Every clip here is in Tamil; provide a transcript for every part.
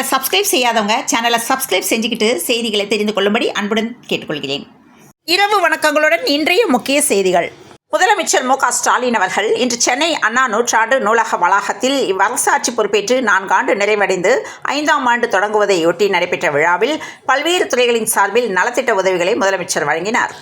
சேனலை சப்ஸ்கிரைப் செய்யாதவங்க சேனலை சப்ஸ்கிரைப் செஞ்சுக்கிட்டு செய்திகளை தெரிந்து கொள்ளும்படி அன்புடன் கேட்டுக்கொள்கிறேன். இரவு வணக்கங்களுடன் இன்றைய முக்கிய செய்திகள். முதலமைச்சர் மு க ஸ்டாலின் அவர்கள் இன்று சென்னை அண்ணா நூற்றாண்டு நூலக வளாகத்தில் இவ்வரசாட்சி பொறுப்பேற்று 4 ஆண்டு நிறைவடைந்து 5ஆம் ஆண்டு தொடங்குவதையொட்டி நடைபெற்ற விழாவில் பல்வேறு துறைகளின் சார்பில் நலத்திட்ட உதவிகளை முதலமைச்சர் வழங்கினார்.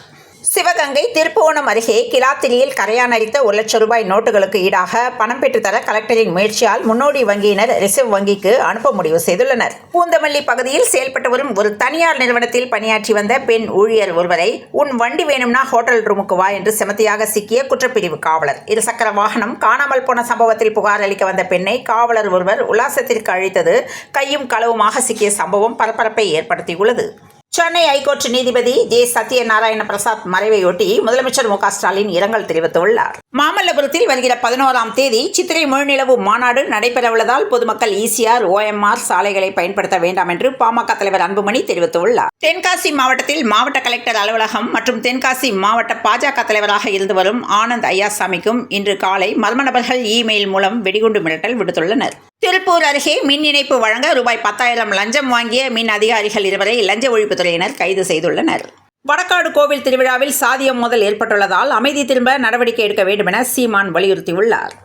சிவகங்கை திருப்புவனம் அருகே கிலாத்திரியில் கரையான் அரித்த 1 லட்சம் ரூபாய் நோட்டுகளுக்கு ஈடாக பணம் பெற்றுத்தர கலெக்டரின் முயற்சியால் முன்னோடி வங்கியினர் ரிசர்வ் வங்கிக்கு அனுப்ப முடிவு செய்துள்ளனர். பூந்தமல்லி பகுதியில் செயல்பட்டு வரும் ஒரு தனியார் நிறுவனத்தில் பணியாற்றி வந்த பெண் ஊழியர் ஒருவரை உன் வண்டி வேணும்னா ஹோட்டல் ரூமுக்கு வா என்று செமத்தியாக சிக்கிய குற்றப்பிரிவு காவலர். இருசக்கர வாகனம் காணாமல் போன சம்பவத்தில் புகார் அளிக்க வந்த பெண்ணை காவலர் ஒருவர் உல்லாசத்திற்கு அழைத்தது கையும் களவுமாக சிக்கிய சம்பவம் பரபரப்பை ஏற்படுத்தியுள்ளது. சென்னை ஐகோர்ட் நீதிபதி ஜே சத்யநாராயண பிரசாத் மறைவையொட்டி முதலமைச்சர் மு க ஸ்டாலின் இரங்கல் தெரிவித்துள்ளார். மாமல்லபுரத்தில் வருகிற 11ஆம் தேதி சித்திரை முழுநிலவு மாநாடு நடைபெறவுள்ளதால் பொதுமக்கள் ஈசிஆர், OMR சாலைகளை பயன்படுத்த வேண்டாம் என்று பாமக தலைவர் அன்புமணி தெரிவித்துள்ளார். தென்காசி மாவட்டத்தில் மாவட்ட கலெக்டர் அலுவலகம் மற்றும் தென்காசி மாவட்ட பாஜக தலைவராக இருந்து வரும் ஆனந்த் ஐயாசாமிக்கும் இன்று காலை மர்ம நபர்கள் இமெயில் மூலம் வெடிகுண்டு மிரட்டல் விடுத்துள்ளனர். திருப்பூர் அருகே மின் இணைப்பு வழங்க ரூபாய் 10,000 லஞ்சம் வாங்கிய மின் அதிகாரிகள் 2 லஞ்ச ஒழிப்புத்துறையினர் கைது செய்துள்ளனர். வடக்காடு கோவில் திருவிழாவில் சாதியம் மோதல் ஏற்பட்டுள்ளதால் அமைதி திரும்ப நடவடிக்கை எடுக்க வேண்டும் என சீமான் வலியுறுத்தியுள்ளார்.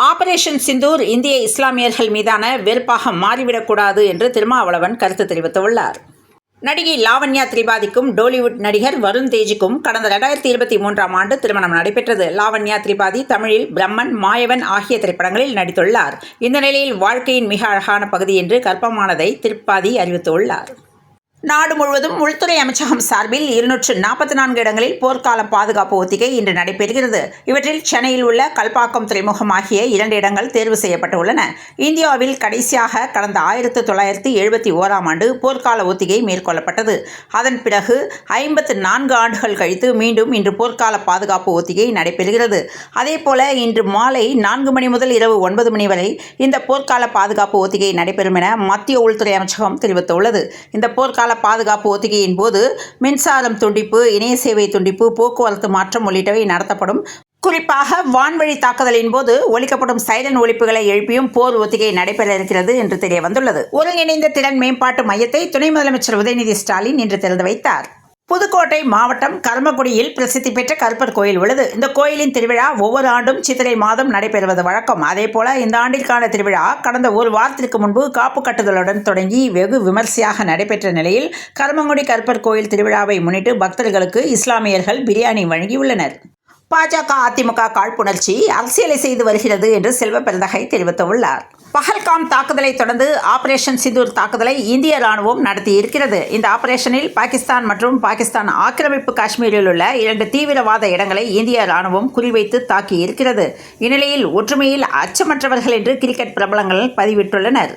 ஆபரேஷன் சிந்தூர் இந்திய இஸ்லாமியர்கள் மீதான வெறுப்பாக மாறிவிடக்கூடாது என்று திருமாவளவன் கருத்து தெரிவித்துள்ளார். நடிகை லாவண்யா திரிபாதிக்கும் டோலிவுட் நடிகர் வருண் தேஜுக்கும் கடந்த 2023ஆம் ஆண்டு திருமணம் நடைபெற்றது. லாவண்யா திரிபாதி தமிழில் பிரம்மன், மாயவன் ஆகிய திரைப்படங்களில் நடித்துள்ளார். இந்த நிலையில் வாழ்க்கையின் மிக அழகான பகுதி என்று கர்ப்பமானதை திரிபாதி அறிவித்துள்ளார். நாடு முழுவதும் உள்துறை அமைச்சகம் சார்பில் 244 இடங்களில் போர்க்கால பாதுகாப்பு ஒத்திகை இன்று நடைபெறுகிறது. இவற்றில் சென்னையில் உள்ள கல்பாக்கம் துறைமுகம் ஆகிய 2 இடங்கள் தேர்வு செய்யப்பட்டுள்ளன. இந்தியாவில் கடைசியாக கடந்த 1971ஆம் ஆண்டு போர்க்கால ஒத்திகை மேற்கொள்ளப்பட்டது. அதன் பிறகு 54 ஆண்டுகள் கழித்து மீண்டும் இன்று போர்க்கால பாதுகாப்பு ஒத்திகை நடைபெறுகிறது. அதேபோல இன்று மாலை 4 மணி முதல் இரவு 9 மணி வரை இந்த போர்க்கால பாதுகாப்பு ஒத்திகை நடைபெறும் என மத்திய உள்துறை அமைச்சகம் தெரிவித்துள்ளது. இந்த போர்க்கால பாதுகாப்பு ஒத்திகையின் போது மின்சாரம் துண்டிப்பு, இணைய சேவை துண்டிப்பு, போக்குவரத்து மாற்றம் உள்ளிட்டவை நடத்தப்படும். குறிப்பாக வான்வழி தாக்குதலின் போது ஒலிக்கப்படும் சைரன் ஒலிப்புகளை எழுப்பியும் போர் ஒத்திகை நடைபெற இருக்கிறது என்று தெரிய வந்துள்ளது. ஒருங்கிணைந்த திறன் மேம்பாட்டு மையத்தை துணை முதலமைச்சர் உதயநிதி ஸ்டாலின் இன்று திறந்து வைத்தார். புதுக்கோட்டை மாவட்டம் கர்மக்குடியில் பிரசித்தி பெற்ற கருப்பர் கோயில் உள்ளது. இந்த கோயிலின் திருவிழா ஒவ்வொரு ஆண்டும் சித்திரை மாதம் நடைபெறுவது வழக்கம். அதேபோல இந்த ஆண்டிற்கான திருவிழா கடந்த 1 வாரத்திற்கு முன்பு காப்பு கட்டுதலுடன் தொடங்கி வெகு விமர்சையாக நடைபெற்ற நிலையில் கர்மங்குடி கருப்பர் கோயில் திருவிழாவை முன்னிட்டு பக்தர்களுக்கு இஸ்லாமியர்கள் பிரியாணி வழங்கியுள்ளனர். பாஜக, அதிமுக காழ்ப்புணர்ச்சி அரசியலை செய்து வருகிறது என்று செல்வ பெருந்தகை தெரிவித்துள்ளார். பஹல்காம் தாக்குதலை தொடர்ந்து ஆபரேஷன் சிந்தூர் தாக்குதலை இந்திய ராணுவம் நடத்தியிருக்கிறது. இந்த ஆபரேஷனில் பாகிஸ்தான் மற்றும் பாகிஸ்தான் ஆக்கிரமிப்பு காஷ்மீரில் உள்ள 2 தீவிரவாத இடங்களை இந்திய ராணுவம் குறிவைத்து தாக்கியிருக்கிறது. இந்நிலையில் ஒற்றுமையில் அச்சமற்றவர்கள் என்று கிரிக்கெட் பிரபலங்கள் பதிவிட்டுள்ளனர்.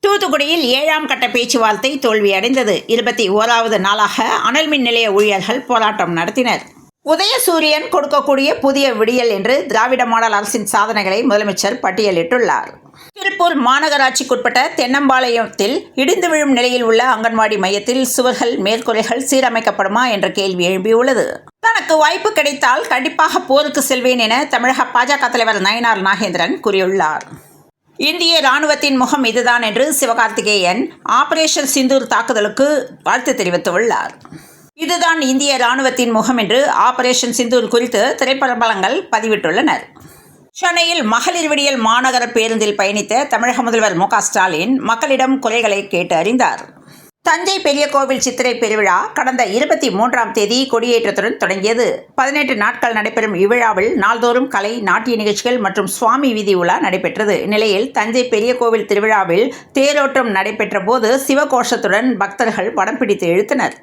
தூத்துக்குடியில் 7ஆம் கட்ட பேச்சுவார்த்தை தோல்வியடைந்தது. 21வது நாளாக அனல் மின் நிலைய ஊழியர்கள் போராட்டம் நடத்தினர். உதயசூரியன் கொடுக்கக்கூடிய புதிய விடியல் என்று திராவிட மாடல் அரசின் சாதனைகளை முதலமைச்சர் பட்டியலிட்டுள்ளார். திருப்பூர் மாநகராட்சிக்குட்பட்ட தென்னம்பாளையத்தில் இடிந்து விழும் நிலையில் உள்ள அங்கன்வாடி மையத்தில் சுவர்கள், மேற்கூரைகள் சீரமைக்கப்படுமா என்ற கேள்வி எழும்பியுள்ளது. தனக்கு வாய்ப்பு கிடைத்தால் கண்டிப்பாக போருக்கு செல்வேன் என தமிழக பாஜக தலைவர் நயினார் நாகேந்திரன் கூறியுள்ளார். இந்திய ராணுவத்தின் முகம் இதுதான் என்று சிவகார்த்திகேயன் ஆபரேஷன் சிந்தூர் தாக்குதலுக்கு வாழ்த்து தெரிவித்துள்ளார். இதுதான் இந்திய ராணுவத்தின் முகம் என்று ஆபரேஷன் சிந்தூர் குறித்து திரைப்படங்கள் பதிவிட்டுள்ளனர். சென்னையில் மகளிர் விடியல் மாநகர பேருந்தில் பயணித்த தமிழக முதல்வர் மு க ஸ்டாலின் மக்களிடம் குறைகளை கேட்டு அறிந்தார். தஞ்சை பெரிய கோவில் சித்திரை பெருவிழா கடந்த 23ஆம் தேதி கொடியேற்றத்துடன் தொடங்கியது. 18 நாட்கள் நடைபெறும் இவ்விழாவில் நாள்தோறும் கலை, நாட்டிய நிகழ்ச்சிகள் மற்றும் சுவாமி வீதி உலா நடைபெற்றது. இந்நிலையில் தஞ்சை பெரிய கோவில் திருவிழாவில் தேரோட்டம் நடைபெற்ற போது சிவகோஷத்துடன் பக்தர்கள் படம் பிடித்து இழுத்தனர்.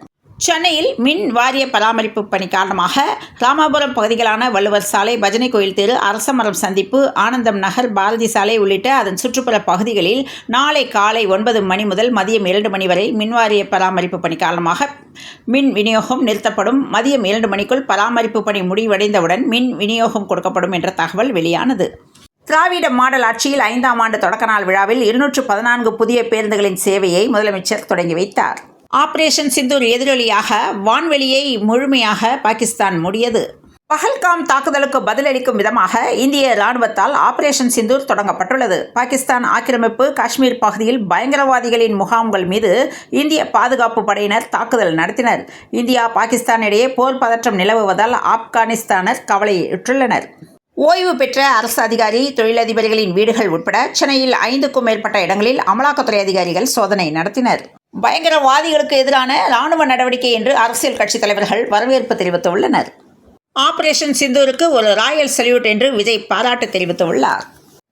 சென்னையில் மின் வாரிய பராமரிப்பு பணி காரணமாக ராமாபுரம் பகுதிகளான வள்ளுவர் சாலை, பஜனை கோயில் தெரு, அரசமரம் சந்திப்பு, ஆனந்தம் நகர், பாரதி சாலை உள்ளிட்ட அதன் சுற்றுப்புற பகுதிகளில் நாளை காலை 9 மணி முதல் மதியம் 2 மணி வரை மின்வாரிய பராமரிப்பு பணி காரணமாக மின் விநியோகம் நிறுத்தப்படும். மதியம் 2 மணிக்குள் பராமரிப்பு பணி முடிவடைந்தவுடன் மின் விநியோகம் கொடுக்கப்படும் என்ற தகவல் வெளியானது. திராவிட மாடல் ஆட்சியில் 5ஆம் ஆண்டு தொடக்க நாள் விழாவில் 214 புதிய பேருந்துகளின் சேவையை முதலமைச்சர் தொடங்கி வைத்தார். ஆபரேஷன் சிந்தூர் எதிரொலியாக வான்வெளியை முழுமையாக பாகிஸ்தான் மூடியது. பஹல்காம் தாக்குதலுக்கு பதிலளிக்கும் விதமாக இந்திய ராணுவத்தால் ஆபரேஷன் சிந்தூர் தொடங்கப்பட்டுள்ளது. பாகிஸ்தான் ஆக்கிரமிப்பு காஷ்மீர் பகுதியில் பயங்கரவாதிகளின் முகாம்கள் மீது இந்திய பாதுகாப்பு படையினர் தாக்குதல் நடத்தினர். இந்தியா பாகிஸ்தான் இடையே போர் பதற்றம் நிலவுவதால் ஆப்கானிஸ்தானர் கவலையுற்றுள்ளனர். ஓய்வு பெற்ற அரசு அதிகாரி, தொழிலதிபர்களின் வீடுகள் உட்பட சென்னையில் 5க்கும் மேற்பட்ட இடங்களில் அமலாக்கத்துறை அதிகாரிகள் சோதனை நடத்தினர். பயங்கரவாதிகளுக்கு எதிரான ராணுவ நடவடிக்கை என்று அரசியல் கட்சித் தலைவர்கள் வரவேற்பு தெரிவித்துள்ளனர். ஆபரேஷன் சிந்தூருக்கு ஒரு ராயல் சல்யூட் என்று விஜய் பாராட்டு தெரிவித்துள்ளார்.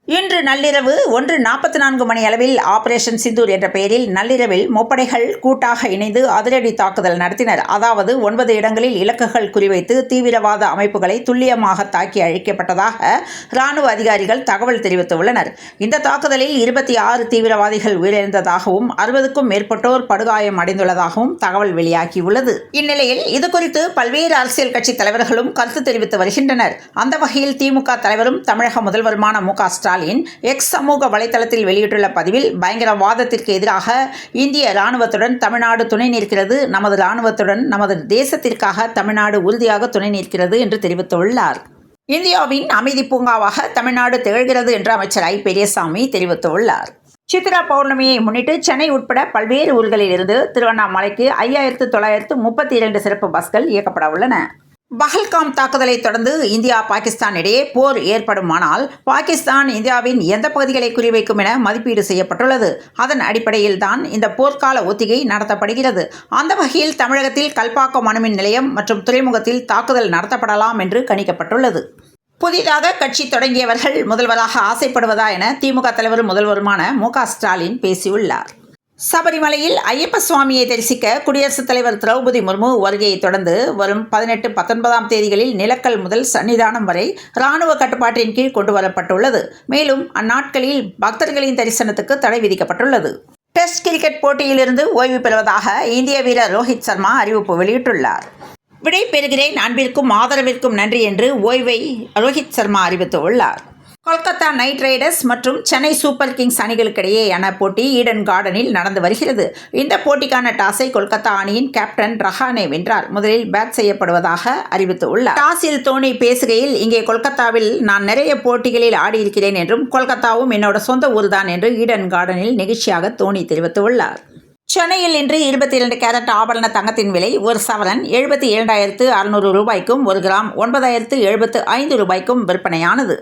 இன்று நள்ளிரவு 1:44 மணி அளவில் ஆபரேஷன் சிந்தூர் என்ற பெயரில் நள்ளிரவில் முப்படைகள் கூட்டாக இணைந்து அதிரடி தாக்குதல் நடத்தினர். அதாவது 9 இடங்களில் இலக்குகள் குறிவைத்து தீவிரவாத அமைப்புகளை துல்லியமாக தாக்கி அழிக்கப்பட்டதாக ராணுவ அதிகாரிகள் தகவல் தெரிவித்துள்ளனர். இந்த தாக்குதலில் 26 தீவிரவாதிகள் உயிரிழந்ததாகவும் 60க்கும் மேற்பட்டோர் படுகாயம் அடைந்துள்ளதாகவும் தகவல் வெளியாகியுள்ளது. இந்நிலையில் இதுகுறித்து பல்வேறு அரசியல் கட்சி தலைவர்களும் கருத்து தெரிவித்து வருகின்றனர். அந்த வகையில் திமுக தலைவரும் தமிழக முதல்வருமான மு.க. ஸ்டாலின் எக்ஸ் சமூக வலைதளத்தில் வெளியிட்டுள்ள பதிவில், பயங்கரவாதத்திற்கு எதிராக இந்திய ராணுவத்துடன் தமிழ்நாடு துணை நிற்கிறது. நமது ராணுவத்துடன் நமது தேசத்திற்காக தமிழ்நாடு உறுதியாக துணை நிற்கிறது என்று தெரிவித்துள்ளார். இந்தியாவின் அமைதி பூங்காவாக தமிழ்நாடு திகழ்கிறது என்று அமைச்சர் பெரியசாமி தெரிவித்துள்ளார். சித்ரா பௌர்ணமியை முன்னிட்டு சென்னை உட்பட பல்வேறு ஊர்களில் இருந்து திருவண்ணாமலைக்கு 5932 சிறப்பு பஸ்கள் இயக்கப்பட உள்ளன. பஹல்காம் தாக்குதலை தொடர்ந்து இந்தியா பாகிஸ்தான் இடையே போர் ஏற்படுமானால் பாகிஸ்தான் இந்தியாவின் எந்த பகுதிகளை குறிவைக்கும் என மதிப்பீடு செய்யப்பட்டுள்ளது. அதன் அடிப்படையில் தான் இந்த போர்க்கால ஒத்திகை நடத்தப்படுகிறது. அந்த வகையில் தமிழகத்தில் கல்பாக்கம் அணுமின் நிலையம் மற்றும் துறைமுகத்தில் தாக்குதல் நடத்தப்படலாம் என்று கணிக்கப்பட்டுள்ளது. புதிதாக கட்சி தொடங்கியவர்கள் முதல்வராக ஆசைப்படுவதா என திமுக தலைவரும் முதல்வருமான மு.க. ஸ்டாலின் பேசியுள்ளார். சபரிமலையில் ஐயப்ப சுவாமியை தரிசிக்க குடியரசுத் தலைவர் திரௌபதி முர்மு வருகையை தொடர்ந்து வரும் 18, 19ஆம் தேதிகளில் நிலக்கல் முதல் சன்னிதானம் வரை ராணுவ கட்டுப்பாட்டின் கீழ் கொண்டுவரப்பட்டுள்ளது. மேலும் அந்நாட்களில் பக்தர்களின் தரிசனத்துக்கு தடை விதிக்கப்பட்டுள்ளது. டெஸ்ட் கிரிக்கெட் போட்டியிலிருந்து ஓய்வு பெறுவதாக இந்திய வீரர் ரோஹித் சர்மா அறிவிப்பு வெளியிட்டுள்ளார். விடை பெறுகிறேன், அன்பிற்கும் ஆதரவிற்கும் நன்றி என்று ஓய்வை ரோஹித் சர்மா அறிவித்துள்ளார். கொல்கத்தா நைட் ரைடர்ஸ் மற்றும் சென்னை சூப்பர் கிங்ஸ் அணிகளுக்கிடையேயான போட்டி ஈடன் கார்டனில் நடந்து வருகிறது. இந்த போட்டிக்கான டாஸை கொல்கத்தா அணியின் கேப்டன் ரஹானே வென்றார். முதலில் பேட் செய்யப்படுவதாக அறிவித்துள்ளார். டாஸில் தோனி பேசுகையில், இங்கே கொல்கத்தாவில் நான் நிறைய போட்டிகளில் ஆடியிருக்கிறேன் என்றும் கொல்கத்தாவும் என்னோட சொந்த ஊர்தான் என்று ஈடன் கார்டனில் நெகிழ்ச்சியாக தோனி தெரிவித்துள்ளார். சென்னையில் இன்று 22 கேரட் ஆபரண தங்கத்தின் விலை ஒரு சவரன் 77,600 ரூபாய்க்கும், 1 கிராம் 9,075 ரூபாய்க்கும் விற்பனையானது.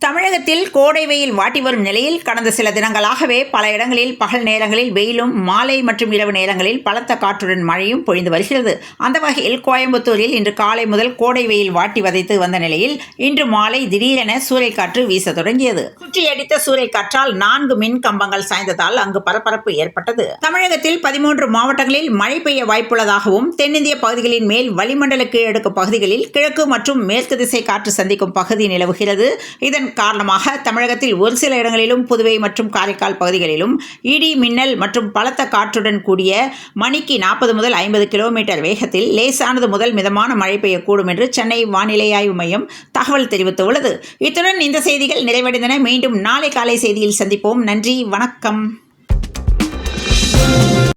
தமிழகத்தில் கோடை வெயில் வாட்டி வரும் நிலையில் கடந்த சில தினங்களாகவே பல இடங்களில் பகல் நேரங்களில் வெயிலும், மாலை மற்றும் இரவு நேரங்களில் பலத்த காற்றுடன் மழையும் பொழிந்து வருகிறது. அந்த வகையில் கோயம்புத்தூரில் இன்று காலை முதல் கோடை வெயில் வாட்டி வதைத்து வந்த நிலையில் இன்று மாலை திடீரென சூறைக்காற்று வீச தொடங்கியது. சுற்றியடித்த சூறைக்காற்றால் 4 மின் கம்பங்கள் சாய்ந்ததால் அங்கு பரபரப்பு ஏற்பட்டது. தமிழகத்தில் 13 மாவட்டங்களில் மழை பெய்ய வாய்ப்புள்ளதாகவும், தென்னிந்திய பகுதிகளின் மேல் வளிமண்டல கீழடுக்கு பகுதிகளில் கிழக்கு மற்றும் மேற்கு திசை காற்று சந்திக்கும் பகுதி நிலவுகிறது. இதன் காரணமாக தமிழகத்தில் ஒரு சில இடங்களிலும், புதுவை மற்றும் காரைக்கால் பகுதிகளிலும் இடி, மின்னல் மற்றும் பலத்த காற்றுடன் கூடிய மணிக்கு 40 முதல் 50 கிலோமீட்டர் வேகத்தில் லேசானது முதல் மிதமான மழை பெய்யக்கூடும் என்று சென்னை வானிலை ஆய்வு மையம் தகவல் தெரிவித்துள்ளது. இத்துடன் இந்த செய்திகள் நிறைவடைந்தன. மீண்டும் நாளை காலை செய்தியில் சந்திப்போம். நன்றி, வணக்கம்.